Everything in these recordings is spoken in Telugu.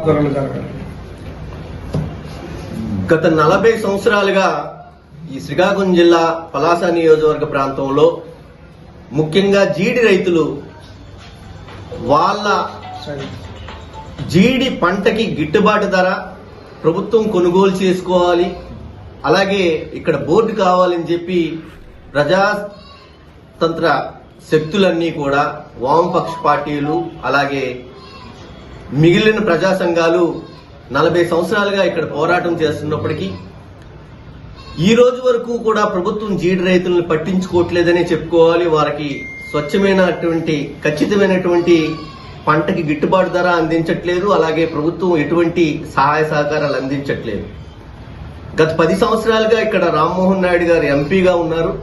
త్వరలో జరగాలి. గత 40 సంవత్సరాలుగా ఈ శ్రీకాకుళం జిల్లా పలాస నియోజకవర్గ ప్రాంతంలో ముఖ్యంగా జీడి రైతులు వాళ్ళ జీడి పంటకి గిట్టుబాటు ధర ప్రభుత్వం కొనుగోలు చేసుకోవాలి, అలాగే ఇక్కడ బోర్డు కావాలని చెప్పి ప్రజాతంత్ర శక్తులన్నీ కూడా వామపక్ష పార్టీలు అలాగే మిగిలిన ప్రజా సంఘాలు 40 సంవత్సరాలుగా ఇక్కడ పోరాటం చేస్తున్నప్పటికీ ఈ రోజు వరకు కూడా ప్రభుత్వం జీడి రైతులను పట్టించుకోవట్లేదనే చెప్పుకోవాలి. వారికి స్వచ్ఛమైనటువంటి ఖచ్చితమైనటువంటి పంటకి గిట్టుబాటు ధర అందించట్లేదు, అలాగే ప్రభుత్వం ఎటువంటి సహాయ సహకారాలు అందించట్లేదు. గత 10 సంవత్సరాలుగా ఇక్కడ రామ్మోహన్ నాయుడు గారు ఎంపీగా ఉన్నారు.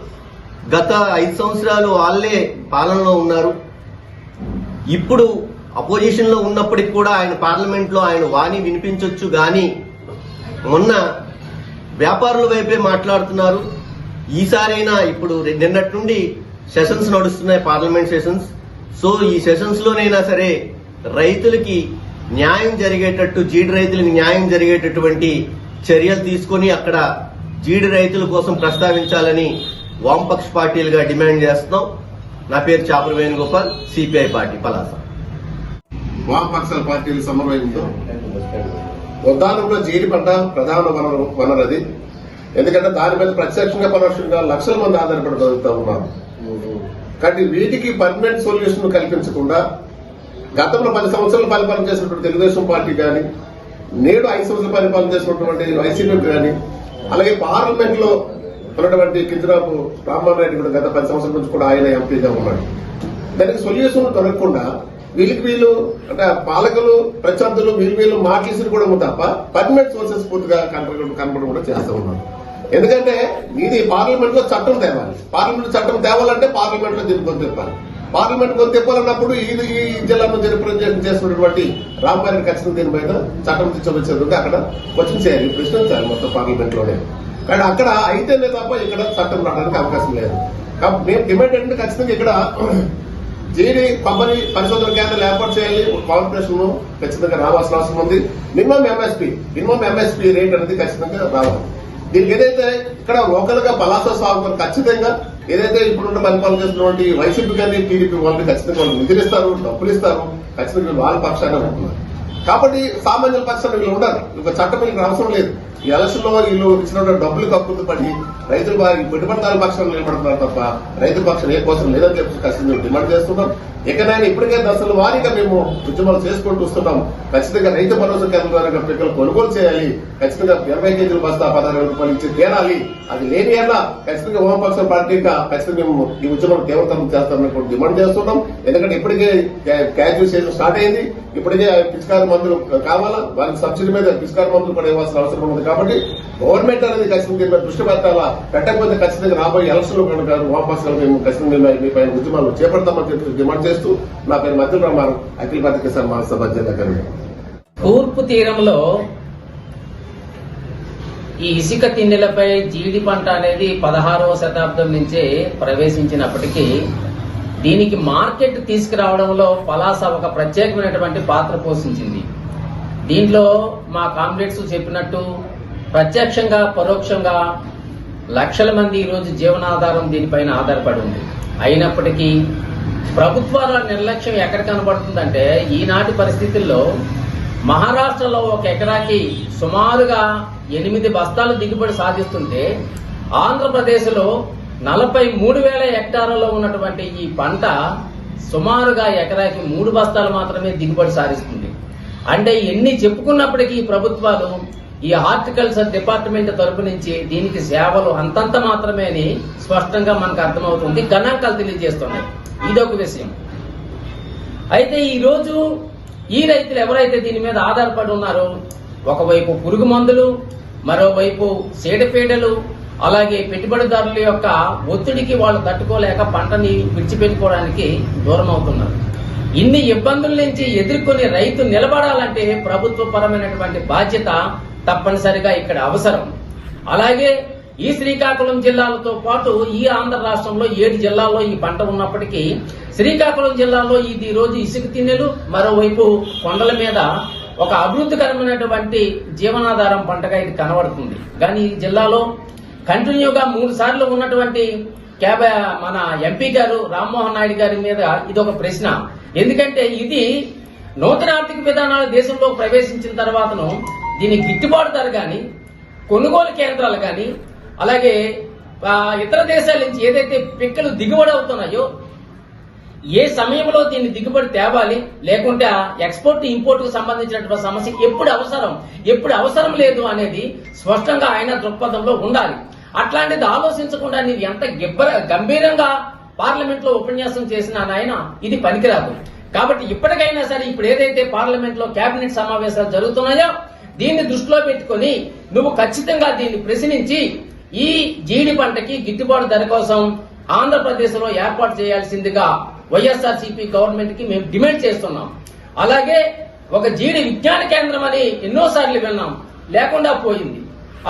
గత 5 సంవత్సరాలు వాళ్ళే పాలనలో ఉన్నారు. ఇప్పుడు అపోజిషన్ లో ఉన్నప్పటికీ కూడా ఆయన పార్లమెంట్ లో ఆయన వాణి వినిపించొచ్చు గాని మొన్న వ్యాపారుల వైపే మాట్లాడుతున్నారు. ఈసారైనా ఇప్పుడు నిన్నటి నుండి సెషన్స్ నడుస్తున్నాయి, పార్లమెంట్ సెషన్స్. సో ఈ సెషన్స్ లోనైనా సరే రైతులకి న్యాయం జరిగేటట్టు, జీడి రైతులకు న్యాయం జరిగేటటువంటి చర్యలు తీసుకుని అక్కడ జీడి రైతుల కోసం ప్రస్తావించాలని వామపక్ష పార్టీలుగా డిమాండ్ చేస్తున్నాం. నా పేరు చాపర వేణుగోపాల్, సిపిఐ పార్టీ పలాస. వామపక్ష పార్టీల సమన్వయంతో ఉద్దానంలో జీడి పంట ప్రధాన వనరు అది. ఎందుకంటే దాని మీద ప్రత్యక్షంగా పరోక్షంగా లక్షల మంది ఆధారపడి బతుకుతా ఉన్నారు. కాబట్టి వీటికి పర్మనెంట్ సొల్యూషన్ కల్పించకుండా గతంలో 10 సంవత్సరాలు పరిపాలన చేసినటువంటి తెలుగుదేశం పార్టీ కానీ, నేడు 5 సంవత్సరాలు పరిపాలన చేసినటువంటి వైసీపీ కానీ, అలాగే పార్లమెంట్ లో ఉన్నటువంటి కింజరాపు రామ్మోహన్ రెడ్డి కూడా గత 10 సంవత్సరాల నుంచి కూడా ఆయన ఎంపీగా ఉన్నాడు. దానికి సొల్యూషన్ దొరకకుండా వీళ్ళు అంటే పాలకులు ప్రత్యర్థులు వీళ్ళు మాట్లాడి కూడా తప్ప పర్మనెంట్ సోర్సెస్ పూర్తిగా కనపడడం కూడా చేస్తూ ఉన్నారు. ఎందుకంటే ఇది పార్లమెంట్ లో చట్టం తేవాలి. పార్లమెంట్ చట్టం తేవాలంటే పార్లమెంట్ లో దీన్ని గొంతు తెప్పాలి. పార్లమెంట్ గొంతు తెప్పాలన్నప్పుడు ఈ జిల్లాలో రిప్రజెంట్ చేస్తున్నటువంటి రాంబారెడ్డి ఖచ్చితంగా దీని మీద చట్టం తెచ్చొచ్చేందుకు అక్కడ క్వశ్చన్ చేయాలి, ప్రశ్నించాలి మొత్తం పార్లమెంట్ లోనే. కానీ అక్కడ అయితేనే తప్ప ఇక్కడ చట్టం రావడానికి అవకాశం లేదు. కాబట్టి మేము డిమాండ్ ఏంటంటే ఖచ్చితంగా ఇక్కడ జీడి కంపెనీ పరిశోధన కేంద్రాలు ఏర్పాటు చేయాలి. కార్పొరేషన్ ఖచ్చితంగా రావాల్సిన అవసరం ఉంది. మినిమం ఎంఎస్పీ రేట్ అనేది ఖచ్చితంగా రావాలి. దీనికి ఏదైతే ఇక్కడ లోకల్ గా పలాస సాగు ఖచ్చితంగా ఏదైతే ఇప్పుడున్న పరిపాలన చేస్తున్నటువంటి వైసీపీ కానీ టీడీపీ వాళ్ళని ఖచ్చితంగా వాళ్ళు నిధులిస్తారు, డబ్బులు ఇస్తారు, ఖచ్చితంగా వాళ్ళ పక్షాన్ని ఉంటున్నారు. కాబట్టి సామాన్యుల పక్షాన్ని వీళ్ళు ఉండాలి. ఒక చట్టం వీళ్ళకి అవసరం లేదు. ఈ ఎలక్షన్ లో వీళ్ళు ఇచ్చిన డబ్బులు కక్కుతూ పడి రైతులు పెట్టుబడిదారుల పక్షాన్ని నిలబడుతున్నారు తప్ప రైతుల పక్షం ఏ కోసం లేదని చెప్పి ఖచ్చితంగా డిమాండ్ చేస్తున్నాం. ఎక్కడైనా ఇప్పటికే దశల వారీగా మేము ఉద్యమాలు చేసుకుంటూ వస్తున్నాం. ఖచ్చితంగా రైతు భరోసా కేంద్రం ద్వారా పిక్కలు కొనుగోలు చేయాలి. ఖచ్చితంగా 20 కేజీల బస్తా 16,000 రూపాయలు ఇచ్చి తీరాలి. అది లేని ఎలా ఖచ్చితంగా వామపక్ష పార్టీగా ఖచ్చితంగా మేము ఈ ఉద్యమం తీవ్రతరం చేస్తామని డిమాండ్ చేస్తున్నాం. ఎందుకంటే ఇప్పటికే క్యాజువల్ సీజన్ స్టార్ట్ అయింది. ఇప్పటికే పిచికారి మందులు కావాలా, వారికి సబ్సిడీ మీద పిచికారి మందులు కూడా ఇవ్వాల్సిన అవసరం ఉంది. కాబట్టి గవర్నమెంట్ అనేది ఖచ్చితంగా దీని మీద దృష్టి పెట్టాలా. పెట్టకపోతే ఖచ్చితంగా రాబోయే ఎలక్షన్ లో కనుక వామపక్షాలు మేము ఖచ్చితంగా మీ పైన ఉద్యమాలు చేపడతామని చెప్పి డిమాండ్ చేస్తూ నా పేరు మధ్య రామారావు, అఖిల భారత కిసాన్ మహాసభ జిల్లా కన్వీనర్. తూర్పు తీరంలో ఈ ఇసుక తిన్నెలపై జీడి పంట అనేది 16వ శతాబ్దం నుంచే ప్రవేశించినప్పటికీ దీనికి మార్కెట్ తీసుకురావడంలో పలాస ఒక ప్రత్యేకమైనటువంటి పాత్ర పోషించింది. దీంట్లో మా కామ్రేడ్స్ చెప్పినట్టు ప్రత్యక్షంగా పరోక్షంగా లక్షల మంది ఈరోజు జీవనాధారం దీనిపైన ఆధారపడి ఉంది. అయినప్పటికీ ప్రభుత్వాల నిర్లక్ష్యం ఎక్కడ కనబడుతుందంటే ఈనాటి పరిస్థితుల్లో మహారాష్ట్రలో ఒక ఎకరాకి సుమారుగా 8 బస్తాలు దిగుబడి సాధిస్తుంటే ఆంధ్రప్రదేశ్లో 43,000 హెక్టార్లలో ఉన్నటువంటి ఈ పంట సుమారుగా ఎకరాకి 3 బస్తాలు మాత్రమే దిగుబడి సాధిస్తుంది. అంటే ఎన్ని చెప్పుకున్నప్పటికీ ప్రభుత్వాలు ఈ హార్టికల్చర్ డిపార్ట్మెంట్ తరపు నుంచి దీనికి సేవలు అంతంత మాత్రమే అని స్పష్టంగా మనకు అర్థమవుతుంది. గణాంకాలు తెలియజేస్తున్నాయి. ఇదొక విషయం. అయితే ఈరోజు ఈ రైతులు ఎవరైతే దీని మీద ఆధారపడి ఉన్నారో ఒకవైపు పురుగు మందులు, మరోవైపు చీడపీడలు, అలాగే పెట్టుబడిదారుల యొక్క ఒత్తిడికి వాళ్ళు తట్టుకోలేక పంటని విడిచిపెట్టుకోవడానికి దూరం అవుతున్నారు. ఇన్ని ఇబ్బందుల నుంచి ఎదుర్కొని రైతు నిలబడాలంటే ప్రభుత్వ పరమైనటువంటి బాధ్యత తప్పనిసరిగా ఇక్కడ అవసరం. అలాగే ఈ శ్రీకాకుళం జిల్లాలతో పాటు ఈ ఆంధ్ర రాష్ట్రంలో 7 జిల్లాల్లో ఈ పంట ఉన్నప్పటికీ శ్రీకాకుళం జిల్లాలో ఇది రోజు ఇసుక తిన్నెలు, మరోవైపు కొండల మీద ఒక అభివృద్ధికరమైనటువంటి జీవనాధారం పంటగా ఇది కనబడుతుంది. కానీ ఈ జిల్లాలో కంటిన్యూగా 3 సార్లు ఉన్నటువంటి మన ఎంపీ గారు రామ్మోహన్ నాయుడు గారి మీద ఇది ఒక ప్రశ్న. ఎందుకంటే ఇది నూతన ఆర్థిక విధానాలు దేశంలో ప్రవేశించిన తర్వాతను దీని గిట్టుబాటు ధర గాని, కొనుగోలు కేంద్రాలు గాని, అలాగే ఇతర దేశాల నుంచి ఏదైతే పిక్కలు దిగుబడి అవుతున్నాయో ఏ సమయంలో దీన్ని దిగుబడి తేవాలి, లేకుంటే ఎక్స్పోర్ట్ ఇంపోర్ట్ కు సంబంధించినటువంటి సమస్య ఎప్పుడు అవసరం లేదు అనేది స్పష్టంగా ఆయన దృక్పథంలో ఉండాలి. అట్లాంటిది ఆలోచించకుండా నీవు ఎంత గంభీరంగా పార్లమెంట్ లో ఉపన్యాసం చేసిన ఆయన ఇది పనికిరాదు. కాబట్టి ఇప్పటికైనా సరే ఇప్పుడు ఏదైతే పార్లమెంట్ లో కేబినెట్ సమావేశాలు జరుగుతున్నాయో దీన్ని దృష్టిలో పెట్టుకుని నువ్వు ఖచ్చితంగా దీన్ని ప్రశ్నించి ఈ జీడి పంటకి గిట్టుబాటు ధర కోసం ఆంధ్రప్రదేశ్ లో ఏర్పాటు చేయాల్సిందిగా వైఎస్ఆర్సీపీ గవర్నమెంట్ కి మేము డిమాండ్ చేస్తున్నాం. అలాగే ఒక జీడి విజ్ఞాన కేంద్రం అని ఎన్నోసార్లు విన్నాం, లేకుండా పోయింది.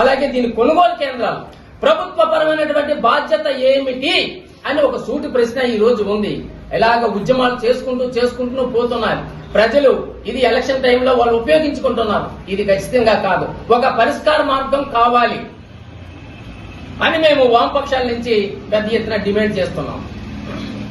అలాగే దీని కొనుగోలు కేంద్రాలు, ప్రభుత్వ పరమైనటువంటి బాధ్యత ఏమిటి అని ఒక సూటి ప్రశ్న ఈ రోజు ఉంది. ఇలాగ ఉద్యమాలు చేసుకుంటూ పోతున్నారు ప్రజలు. ఇది ఎలక్షన్ టైంలో వాళ్ళు ఉపయోగించుకుంటున్నారు. ఇది ఖచ్చితంగా కాదు. ఒక పరిష్కార మార్గం కావాలి అని మేము వామపక్షాల నుంచి పెద్ద ఎత్తున డిమాండ్ చేస్తున్నాం.